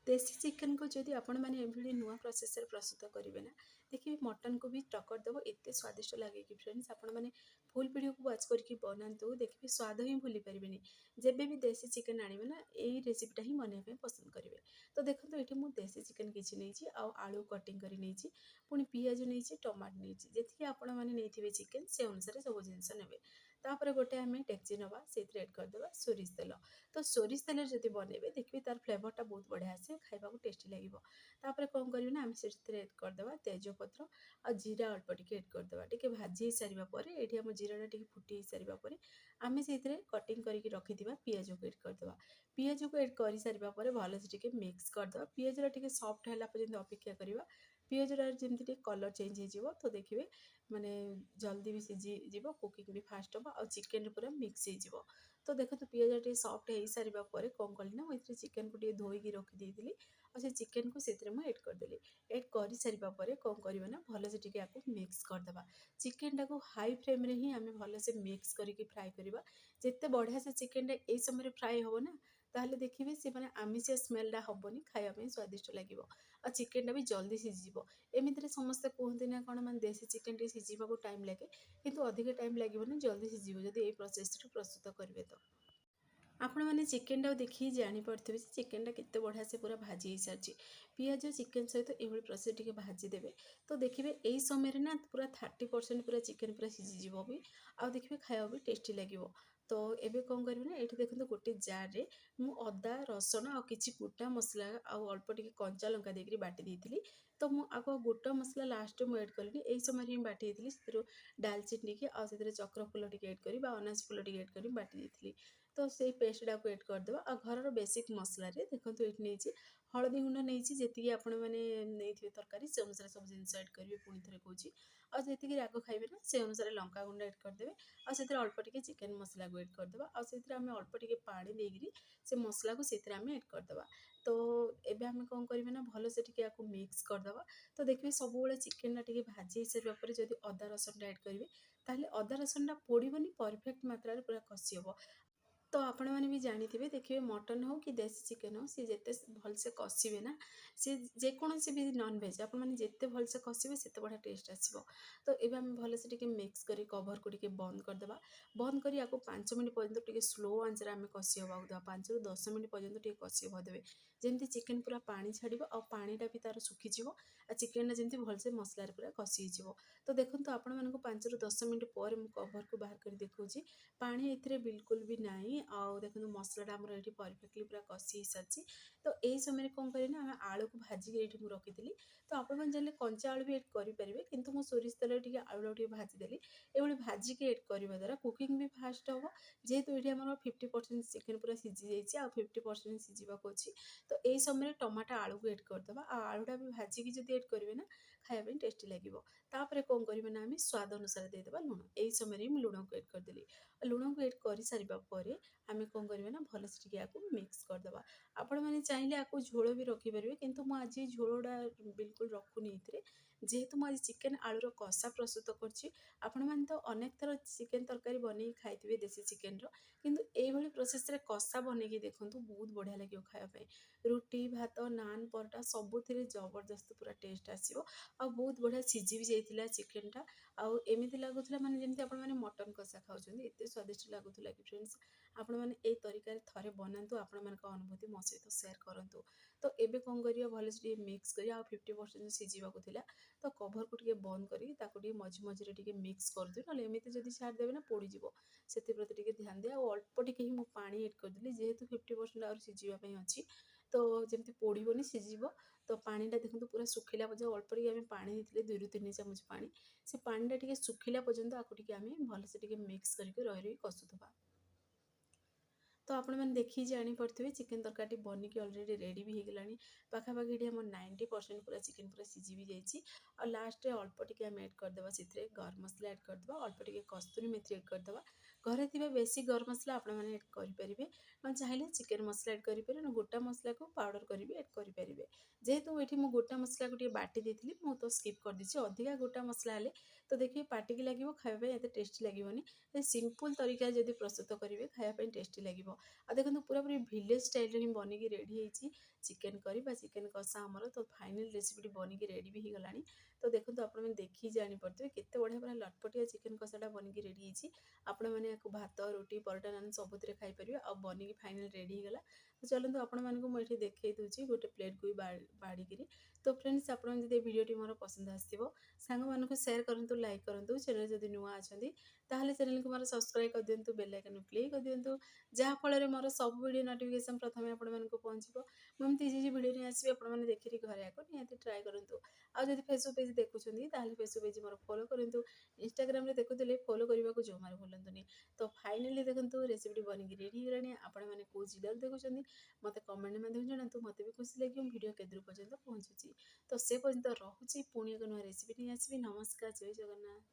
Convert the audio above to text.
देसी चिकेन को जदि आपण मैंने एभली नुआ प्रोसेस प्रस्तुत करेंगे ना देखिए मटन को भी टक्कर देव एत स्वादिष्ट लगे कि फ्रेंड्स आपण मैंने फुल वीडियो को वाच करके बनातु देखिए स्वाद ही भूली पारे जब भी देसी चिकेन आने ना यही रेसिपीटा ही बनवाई पसंद करेंगे। तो देखो ये मुझे देसी चिकेन किसी नहीं आलू कटिंग कर नहीं पुणी पिज नहीं टमाटो नहीं जी आपण मैंने चिकेन से अनुसार सब जिनस ने तापर गोटे आम डेक्ची नवा से एड करदे सोरिष तेल। तो सोरिष तेल जब बनइबे देखिए तार फ्लेवरटा बहुत बढ़िया आसे खाइबा टेस्टी लगे। तापर कौन करेंगे ना आम से एड करदे तेजपत्र आ जीरा अल्प टिके एड करदे टिके भाजी सारापर ये आम जीराटा टिके फुटी सारापर आम से कटिंग करके रखिथिबा पियाज को एड करदे पियाज को एड कर सारापर भलसे टिके मिक्स करदे पियाजरा टिके सॉफ्ट है पर्यंत अपेक्षा करवा पियाजरा जमी कलर चेंज हो तो देखिए माने जल्दी भी सीझी कुकिंग भी फास्ट हम और चिकेन पूरा मिक्स हो। तो देखो तो पियाज टे सॉफ्ट हो सारापर कौन कली ना मुझे चिकेन को धोईकी रखी और से चिकेन को एड करदेली एड कर सारापर कौन करवा ना भलसे टिके आपको मिक्स करदे चिकेन टाक हाई फ्लेम ही आम भलसे मिक्स करके फ्राए करवा जिते बढ़िया से चिकेन ये समय फ्राए हो ना ताहले देखिए सी मैंने आमिषिया स्मेलटा हेनी खायापी स्वादिष्ट लगे और चिकेनटा भी जल्दी सीझीज एमती समस्ते कहते ना कौन मैं देसी चिकेन टे सीझा टाइम लगे किंतु अधिक टाइम लगे जल्दी सीझीज जब ये प्रोसेस प्रस्तुत करेंगे। तो आपण मैंने चिकेन टाक देखिए जापे चिकेनटा केते बढ़िया से पूरा भाजी हो सारी पिज चिकेन सहित ये प्रोसेस टी भाजीदेवे। तो देखिए यही समय ना पूरा 30% पूरा चिकेन पूरा सीझीज भी आउ देखिए खाया भी टेस्टी लगे। तो एबे कौन करेंगे ना ये देखो गोटे जार रे मु अदा रसुण आ कि गोटा मसला आउ अल्प टिके कंचा लंका देकर बाटी देती। तो मु आग गोटा मसला लास्ट में एड कली यही समय ही बाटी देती डालचिनी टी आउ चक्र फूल टी एड कर अनाज फूल टी एड कर बाटी देती। तो से पेस्टा को एड करदे आ घर बेसिक मसला देखो ये नहीं हलदी गुंड नहीं जी आपण मैंने तरकारी से अनुसार सब जिन एड करेंगे पुणी थे कौच आती राग खाइबे ना से अनुसार लंका गुंड एड करदे आते अल्प टिके चिकेन मसला को एड करदे आम अल्प टिके पानी देकरी से मसला को से एड करदे। तो एबे आम कौन करेंगे ना भल से टिके आपको मिक्स करदे। तो देखिए सब चिकेन टिके भाजी सारापर जब अदा रसुण एड करेंगे ताहले अदा रसुणटा पोड़बनी परफेक्ट मात्रा पूरा कषि हे। तो आपण मैंने भी जानी देखिए मटन हो कि देसी चिकेन हो सी जिते भलसे कषिबे ना सी जेकोसी भी नॉन वेज आप जिते भलसे कषिबे से बढ़िया टेस्ट आसो। तो ये आम भलसे टिके मिक्स कर कवर को टिके बंद करदे बंद कर 5 मिनट पर्यंत टिके स्लो आंचरे आम कषि हाँ देवा 5 ରୁ 10 मिनट पर्यंत टिके कषि हाँ देवे जमी चिकेन पूरा पानी छाड़ और पानीटा भी तार सुखीज चिकेन जमी भलसे मसलार पूरा कषि हो। तो देखो आपण मानक 5 ରୁ 10 मिनट पर कवर को बाहर कर देखा पानी ए बिल्कुल भी नहीं आउ देखो मसलाटा आमर ये परफेक्टली पूरा कषि सारी। तो यही समय कौन करें ना आम आलू को भाजिक ये रखी। तो आपण मैंने चाहिए कंचा आलू भी एड करेंगे किंतु मु सोरिष तेल टे आलू टे भाजीदेली ये भाजिक एड करने द्वारा कुकिंग भी फास्ट हम जेहेतु ये आम 50% चिकेन पूरा सीझी जाइए आ 50% सीझाक अच्छी। तो यही समय टमाटो आलू को एड करदे आलूटा भी भाजिक जब एड करेंगे ना खायापी टेस्टी लगे। तापर कौन करेंगे ना आम स्वाद अनुसार देदेबा लुण यही समय मुझे लुण को एड करदेली लुण को एड कर सारापर आम कौन करेंगे ना भलसे टिके आपको मिक्स करदे आपण मैंने चाहिए आपको झोल भी रखिपारे किंतु मुझे झोलटा बिल्कुल रखुनी जेहेतु मुझे चिकेन आलूर कषा प्रस्तुत कर तो अनेक थर चिकेन तरकारी बनई खाई देसी चिकेन किंतु यही प्रोसेस रे कषा बनई देखूँ बहुत बढ़िया लगे खायापी रुटी भात नान परोटा सबुथ जबरदस्त पूरा टेस्ट आसो आ बहुत बढ़िया सीझी भी जाइए चिकेनटा आउ एमती लगुला माने जमी आप मटन कषा खाऊँ एत स्वादिष्ट लगुला कि फ्रेंड्स आपण मैंने यही तरीका थे बनातु आपण मान अनुभूति मो सहित सेयार करूँ। तो एबे कौन करिए भलसे मिक्स कर 50% सीझा तो कभर को टिके बंद करी मझी मझे मिक्स करदे ना एमती जब छाड़देवे ना पोड़ीज से प्रति ध्यान दिए अल्प टिके ही मुझे पानी एड करदेली जेहेतु 50% और सीझापी अच्छी तो जमी पोड़बनी सीझ। तो पानीटा देखो पूरा सुखिला पर्यटन अल्प टिके पानी देते 2 ରୁ 3 ଚାମଚ पानी से पानीटा टिके सुखिला पर्यंत आपको टिके आम भलसे टिके मिक्स करके रही कसुवा। तो आपण मैंने देखी जापे चिकेन तरकारी बनिकी अलरेडी रेडी भी होगा पाखापाखि ये 90% पूरा चिकेन पूरा सीझी भी जाइए और लास्ट अल्प टिके आम एड करदे से गरम मसला एड करदे अल्प टिके कस्तूरी मेथी एड करदे घरे थी बेसी गरम मसला आपण मैंने एड करेंगे ना चाहिए चिकेन मसला एड करेंगे ना गोटा मसला को पाउडर कर एड करेंगे जेहेतु ये मुझे गोटा मसला को बाटी देती मुझे तो स्किप कर दीजिए अधिका गोटा मसला हेल्ले तो देखिए पार्टी की लगे खायापी एत टेस्टी लगे सिंपल तरीका जब प्रस्तुत करेंगे खायापी टेस्टी लगे। आ देखो पूरा पूरी भिलेज स्टाइल ही बनिकी रेडी होती ଚିକେନ୍ କରି ବା ଚିକେନ୍ କଷା ଆମର ତ ଫାଇନାଲ୍ ରେସିପିଟି ବନିକି ରେଡ଼ି ବି ହେଇଗଲାଣି। ତ ଦେଖନ୍ତୁ ଆପଣମାନେ ଦେଖିକି ଜାଣିପାରୁଥିବେ କେତେ ବଢ଼ିଆ ପୁରା ଲଟପଟିଆ ଚିକେନ୍ କଷାଟା ବନିକି ରେଡ଼ି ହେଇଛି। ଆପଣମାନେ ୟାକୁ ଭାତ, ରୁଟି, ପରଟା, ନାନ୍ ସବୁଥିରେ ଖାଇପାରିବେ ଆଉ ବନିକି ଫାଇନାଲ୍ ରେଡ଼ି ହେଇଗଲା। ତ ଚାଲନ୍ତୁ ଆପଣମାନଙ୍କୁ ମୁଁ ଏଠି ଦେଖେଇ ଦେଉଛି ଗୋଟେ ପ୍ଲେଟ୍‌କୁ ବି ବାଢ଼ିକିରି। ତ ଫ୍ରେଣ୍ଡସ୍ ଆପଣଙ୍କୁ ଯଦି ଏ ଭିଡ଼ିଓଟି ମୋର ପସନ୍ଦ ଆସିଥିବ ସାଙ୍ଗମାନଙ୍କୁ ସେୟାର କରନ୍ତୁ, ଲାଇକ୍ କରନ୍ତୁ। ଚ୍ୟାନେଲ୍ ଯଦି ନୂଆ ଅଛନ୍ତି ତାହେଲେ ଚ୍ୟାନେଲ୍‌କୁ ମୋର ସବସ୍କ୍ରାଇବ୍ କରିଦିଅନ୍ତୁ, ବେଲ୍ ଆଇକନ୍‌କୁ କ୍ଲିକ୍ କରିଦିଅନ୍ତୁ। ଯାହାଫଳରେ ମୋର ସବୁ ଭିଡ଼ିଓ ନୋଟିଫିକେସନ୍ ପ୍ରଥମେ ଆପଣମାନଙ୍କୁ ପହଞ୍ଚିବ। ମୁଁ ଏମିତି ଇଜି ଭିଡ଼ିଓ ନେଇ ଆସିବି, ଆପଣମାନେ ଦେଖିକି ଘରେ ଆଗ ନିହାତି ଟ୍ରାଏ କରନ୍ତୁ। ଆଉ ଯଦି ଫେସବୁକ୍ ପେଜ୍ ଦେଖୁଛନ୍ତି ତାହେଲେ ଫେସବୁକ୍ ପେଜ୍ ମୋର ଫଲୋ କରନ୍ତୁ। ଇନଷ୍ଟାଗ୍ରାମରେ ଦେଖୁଥିଲେ ଫଲୋ କରିବାକୁ ଜମାରୁ ଭୁଲନ୍ତୁନି। ତ ଫାଇନାଲି ଦେଖନ୍ତୁ ରେସିପିଟି ବନିକି ରେଡ଼ି ହେଇଗଲାଣି। ଆପଣମାନେ କୋଉ ଜିଲ୍ଲାରୁ ଦେଖୁଛନ୍ତି ମୋତେ କମେଣ୍ଟ ମାଧ୍ୟମରେ ଜଣାନ୍ତୁ। ମୋତେ ବି ଖୁସି ଲାଗିବ ଭିଡ଼ିଓ କେତେ ଦୂର ପର୍ଯ୍ୟନ୍ତ ପହଞ୍ଚୁଛି। ତ ସେ ପର୍ଯ୍ୟନ୍ତ ରହୁଛି, ପୁଣି ଏକ ନୂଆ ରେସିପି ନେଇ ଆସିବି। ନମସ୍କାର, ଜୟ ଜଗନ୍ନାଥ।